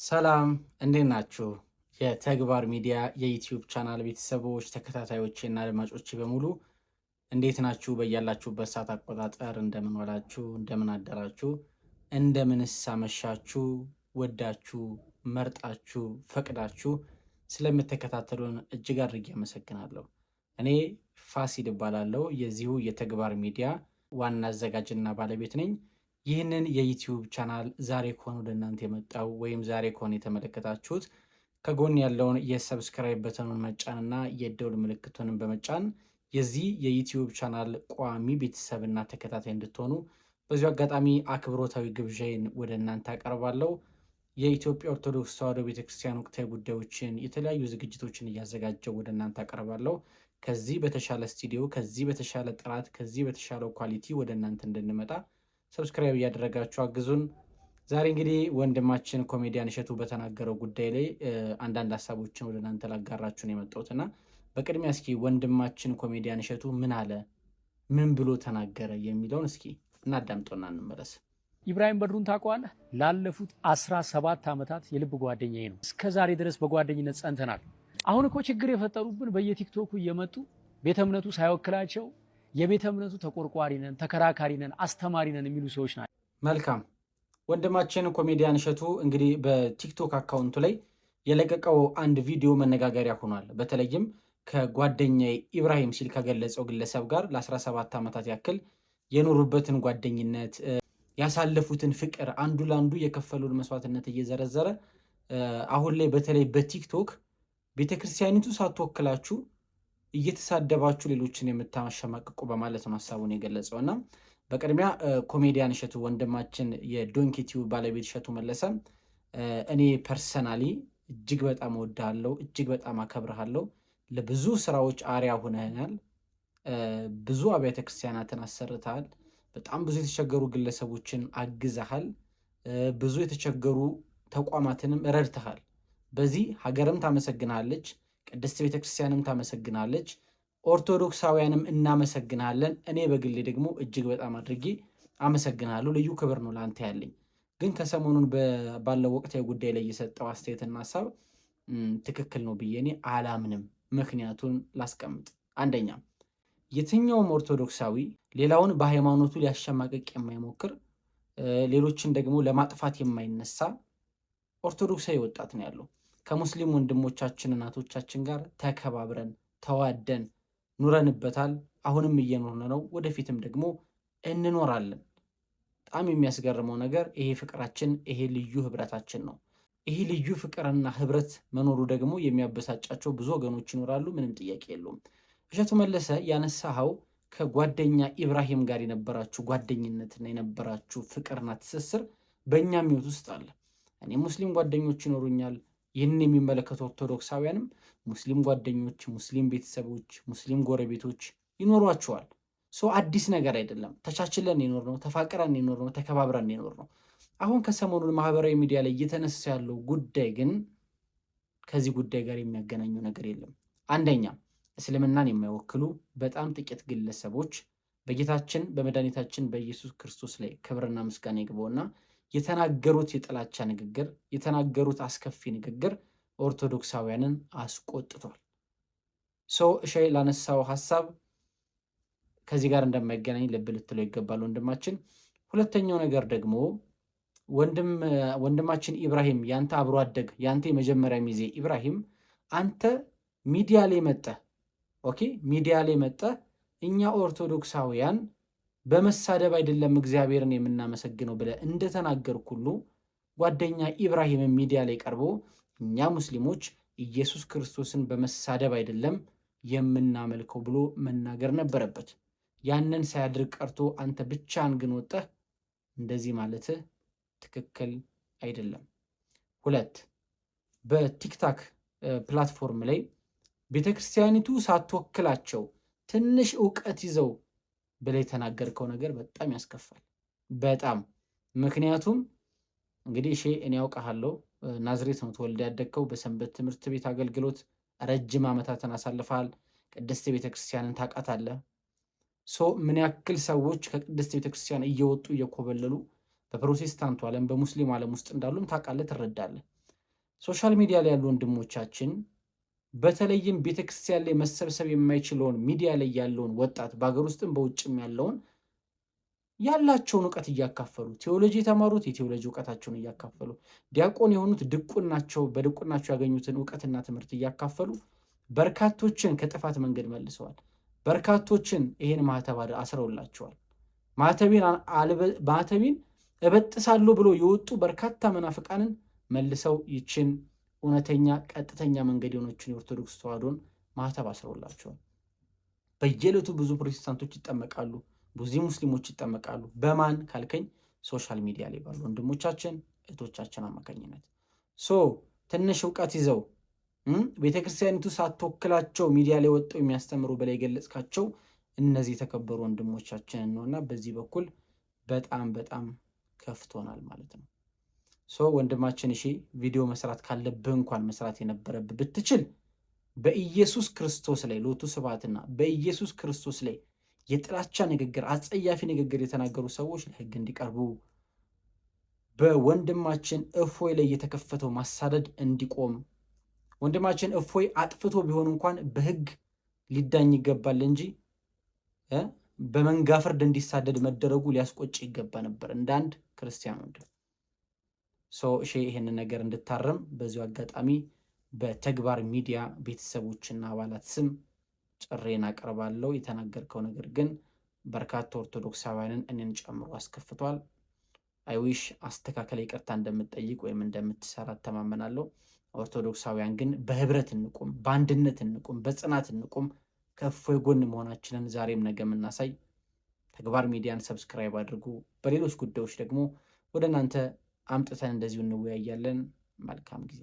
ሰላም እንዴት ናችሁ? የተግባር ሚዲያ የዩቲዩብ ቻናል ቤተሰቦች ተከታታዮችና አድማጮች በሙሉ እንዴት ናችሁ? በያላችሁበት ሰዓት አቆጣጠር እንደምን ዋላችሁ? እንደምን አደራችሁ? እንደምንስ አመሻችሁ? ወዳችሁ መርጣችሁ ፈቅዳችሁ ስለምትከታተሉን እጅግ አድርጌ አመሰግናለሁ። እኔ ፋሲል እባላለሁ። የዚሁ የተግባር ሚዲያ ዋና አዘጋጅና ባለቤት ነኝ። ይህንን የዩቲዩብ ቻናል ዛሬ ከሆነ ወደ እናንተ የመጣው ወይም ዛሬ ከሆነ የተመለከታችሁት ከጎን ያለውን የሰብስክራይብ በተኑን መጫንና የደውል ምልክቱንም በመጫን የዚህ የዩቲዩብ ቻናል ቋሚ ቤተሰብና ተከታታይ እንድትሆኑ በዚሁ አጋጣሚ አክብሮታዊ ግብዣይን ወደ እናንተ አቀርባለሁ። የኢትዮጵያ ኦርቶዶክስ ተዋሕዶ ቤተክርስቲያን ወቅታዊ ጉዳዮችን፣ የተለያዩ ዝግጅቶችን እያዘጋጀው ወደ እናንተ አቀርባለሁ። ከዚህ በተሻለ ስቱዲዮ፣ ከዚህ በተሻለ ጥራት፣ ከዚህ በተሻለ ኳሊቲ ወደ እናንተ እንድንመጣ ሰብስክራይብ እያደረጋችሁ አግዙን። ዛሬ እንግዲህ ወንድማችን ኮሜዲያን እሸቱ በተናገረው ጉዳይ ላይ አንዳንድ ሀሳቦችን ወደ እናንተ ላጋራችሁ ነው የመጣሁትና በቅድሚያ እስኪ ወንድማችን ኮሜዲያን እሸቱ ምን አለ፣ ምን ብሎ ተናገረ የሚለውን እስኪ እናዳምጠውና እንመለስ። ኢብራሂም በድሩን ታውቀዋለህ? ላለፉት 17 ዓመታት የልብ ጓደኛዬ ነው። እስከ ዛሬ ድረስ በጓደኝነት ጸንተናል። አሁን እኮ ችግር የፈጠሩብን በየቲክቶኩ እየመጡ ቤተ እምነቱ ሳይወክላቸው የቤተ እምነቱ ተቆርቋሪ ነን፣ ተከራካሪ ነን፣ አስተማሪ ነን የሚሉ ሰዎች ናቸው። መልካም ወንድማችን ኮሜዲያን እሸቱ እንግዲህ በቲክቶክ አካውንቱ ላይ የለቀቀው አንድ ቪዲዮ መነጋገሪያ ሆኗል። በተለይም ከጓደኛዬ ኢብራሂም ሲል ከገለጸው ግለሰብ ጋር ለ17 ዓመታት ያክል የኖሩበትን ጓደኝነት፣ ያሳለፉትን ፍቅር፣ አንዱ ለአንዱ የከፈሉን መስዋዕትነት እየዘረዘረ አሁን ላይ በተለይ በቲክቶክ ቤተክርስቲያኒቱ ሳትወክላችሁ እየተሳደባችሁ ሌሎችን የምታሸማቅቁ በማለት ነው ሀሳቡን የገለጸው። እና በቅድሚያ ኮሜዲያን እሸቱ ወንድማችን የዶንኪ ቲዩብ ባለቤት እሸቱ መለሰ እኔ ፐርሰናሊ እጅግ በጣም እወድሃለሁ፣ እጅግ በጣም አከብርሃለሁ። ለብዙ ስራዎች አሪያ ሆነናል። ብዙ አብያተ ክርስቲያናትን አሰርተሃል። በጣም ብዙ የተቸገሩ ግለሰቦችን አግዘሃል። ብዙ የተቸገሩ ተቋማትንም ረድተሃል። በዚህ ሀገርም ታመሰግናለች፣ ቅድስት ቤተክርስቲያንም ታመሰግናለች፣ ኦርቶዶክሳውያንም እናመሰግናለን። እኔ በግሌ ደግሞ እጅግ በጣም አድርጌ አመሰግናለሁ። ልዩ ክብር ነው ለአንተ ያለኝ። ግን ከሰሞኑን ባለው ወቅታዊ ጉዳይ ላይ የሰጠው አስተያየትና ሀሳብ ትክክል ነው ብዬ እኔ አላምንም። ምክንያቱን ላስቀምጥ። አንደኛ የትኛውም ኦርቶዶክሳዊ ሌላውን በሃይማኖቱ ሊያሸማቀቅ የማይሞክር ሌሎችን ደግሞ ለማጥፋት የማይነሳ ኦርቶዶክሳዊ ወጣት ነው ያለው። ከሙስሊም ወንድሞቻችን እናቶቻችን ጋር ተከባብረን ተዋደን ኑረንበታል። አሁንም እየኖርን ነው፣ ወደፊትም ደግሞ እንኖራለን። በጣም የሚያስገርመው ነገር ይሄ ፍቅራችን፣ ይሄ ልዩ ህብረታችን ነው። ይሄ ልዩ ፍቅርና ህብረት መኖሩ ደግሞ የሚያበሳጫቸው ብዙ ወገኖች ይኖራሉ። ምንም ጥያቄ የለውም። እሸቱ መለሰ ያነሳኸው ከጓደኛ ኢብራሂም ጋር የነበራችሁ ጓደኝነትና የነበራችሁ ፍቅርና ትስስር በእኛም ህይወት ውስጥ አለ። እኔ ሙስሊም ጓደኞች ይኖሩኛል። ይህን የሚመለከቱ ኦርቶዶክሳውያንም ሙስሊም ጓደኞች፣ ሙስሊም ቤተሰቦች፣ ሙስሊም ጎረቤቶች ይኖሯቸዋል። አዲስ ነገር አይደለም። ተቻችለን የኖር ነው፣ ተፋቅረን የኖር ነው፣ ተከባብረን የኖር ነው። አሁን ከሰሞኑን ማህበራዊ ሚዲያ ላይ እየተነሳ ያለው ጉዳይ ግን ከዚህ ጉዳይ ጋር የሚያገናኘው ነገር የለም። አንደኛ እስልምናን የማይወክሉ በጣም ጥቂት ግለሰቦች በጌታችን በመድኃኒታችን በኢየሱስ ክርስቶስ ላይ ክብርና ምስጋና ይግባውና የተናገሩት የጥላቻ ንግግር፣ የተናገሩት አስከፊ ንግግር ኦርቶዶክሳውያንን አስቆጥቷል። እሺ ላነሳው ሀሳብ ከዚህ ጋር እንደማይገናኝ ልብ ልትለው ይገባል ወንድማችን። ሁለተኛው ነገር ደግሞ ወንድማችን ኢብራሂም ያንተ አብሮ አደግ ያንተ የመጀመሪያ ሚዜ ኢብራሂም አንተ ሚዲያ ላይ መጣህ፣ ሚዲያ ላይ መጣህ እኛ ኦርቶዶክሳውያን በመሳደብ አይደለም እግዚአብሔርን የምናመሰግነው ብለህ እንደተናገርክ ሁሉ ጓደኛ ኢብራሂም ሚዲያ ላይ ቀርቦ እኛ ሙስሊሞች ኢየሱስ ክርስቶስን በመሳደብ አይደለም የምናመልከው ብሎ መናገር ነበረበት። ያንን ሳያድርግ ቀርቶ አንተ ብቻህን ግን ወጥተህ እንደዚህ ማለትህ ትክክል አይደለም። ሁለት በቲክታክ ፕላትፎርም ላይ ቤተክርስቲያኒቱ ሳትወክላቸው ትንሽ እውቀት ይዘው ብለህ የተናገርከው ነገር በጣም ያስከፋል። በጣም ምክንያቱም እንግዲህ እኔ ያውቃለሁ፣ ናዝሬት ነው ተወልደ ያደግከው። በሰንበት ትምህርት ቤት አገልግሎት ረጅም ዓመታትን አሳልፈሃል። ቅድስት ቤተክርስቲያንን ታውቃታለህ። ምን ያክል ሰዎች ከቅድስት ቤተክርስቲያን እየወጡ እየኮበለሉ በፕሮቴስታንቱ ዓለም በሙስሊም ዓለም ውስጥ እንዳሉም ታውቃለህ፣ ትረዳለህ። ሶሻል ሚዲያ ላይ ያሉ ወንድሞቻችን በተለይም ቤተክርስቲያን ላይ መሰብሰብ የማይችለውን ሚዲያ ላይ ያለውን ወጣት በአገር ውስጥም በውጭም ያለውን ያላቸውን እውቀት እያካፈሉ ቴዎሎጂ የተማሩት የቴዎሎጂ እውቀታቸውን እያካፈሉ ዲያቆን የሆኑት በድቁናቸው ያገኙትን እውቀትና ትምህርት እያካፈሉ በርካቶችን ከጥፋት መንገድ መልሰዋል። በርካቶችን ይሄን ማህተብ አስረውላቸዋል። ማህተቤን እበጥሳለሁ ብሎ የወጡ በርካታ መናፍቃንን መልሰው ይችን እውነተኛ ቀጥተኛ መንገድ የሆነችን የኦርቶዶክስ ተዋሕዶን ማህተብ አስረውላቸዋል። በየዕለቱ ብዙ ፕሮቴስታንቶች ይጠመቃሉ፣ ብዙ ሙስሊሞች ይጠመቃሉ። በማን ካልከኝ ሶሻል ሚዲያ ላይ ባሉ ወንድሞቻችን እህቶቻችን አማካኝነት ትንሽ እውቀት ይዘው ቤተክርስቲያኒቱ ሳትወክላቸው ሚዲያ ላይ ወጥተው የሚያስተምሩ በላይ የገለጽካቸው እነዚህ የተከበሩ ወንድሞቻችን ነውና በዚህ በኩል በጣም በጣም ከፍቶናል ማለት ነው። ወንድማችን እሺ ቪዲዮ መስራት ካለብህ እንኳን መስራት የነበረብህ ብትችል በኢየሱስ ክርስቶስ ላይ ሎቱ ስብሐትና በኢየሱስ ክርስቶስ ላይ የጥላቻ ንግግር አጸያፊ ንግግር የተናገሩ ሰዎች ለሕግ እንዲቀርቡ በወንድማችን እፎይ ላይ የተከፈተው ማሳደድ እንዲቆም ወንድማችን እፎይ አጥፍቶ ቢሆን እንኳን በሕግ ሊዳኝ ይገባል እንጂ በመንጋ ፍርድ እንዲሳደድ መደረጉ ሊያስቆጭ ይገባ ነበር እንደ አንድ ክርስቲያን ወንድም። እሺ ይሄንን ነገር እንድታረም በዚሁ አጋጣሚ በተግባር ሚዲያ ቤተሰቦችና አባላት ስም ጥሬን አቀርባለሁ። የተናገርከው ነገር ግን በርካታ ኦርቶዶክሳውያንን እኔን ጨምሮ አስከፍቷል። አይዊሽ አስተካከለ ይቅርታ እንደምትጠይቅ ወይም እንደምትሰራ ተማመናለሁ። ኦርቶዶክሳውያን ግን በህብረት እንቁም፣ በአንድነት እንቁም፣ በጽናት እንቁም። ከእፎይ ጎን መሆናችንን ዛሬም ነገ የምናሳይ ተግባር ሚዲያን ሰብስክራይብ አድርጉ። በሌሎች ጉዳዮች ደግሞ ወደ እናንተ አምጥተን እንደዚሁ እንወያያለን። መልካም ጊዜ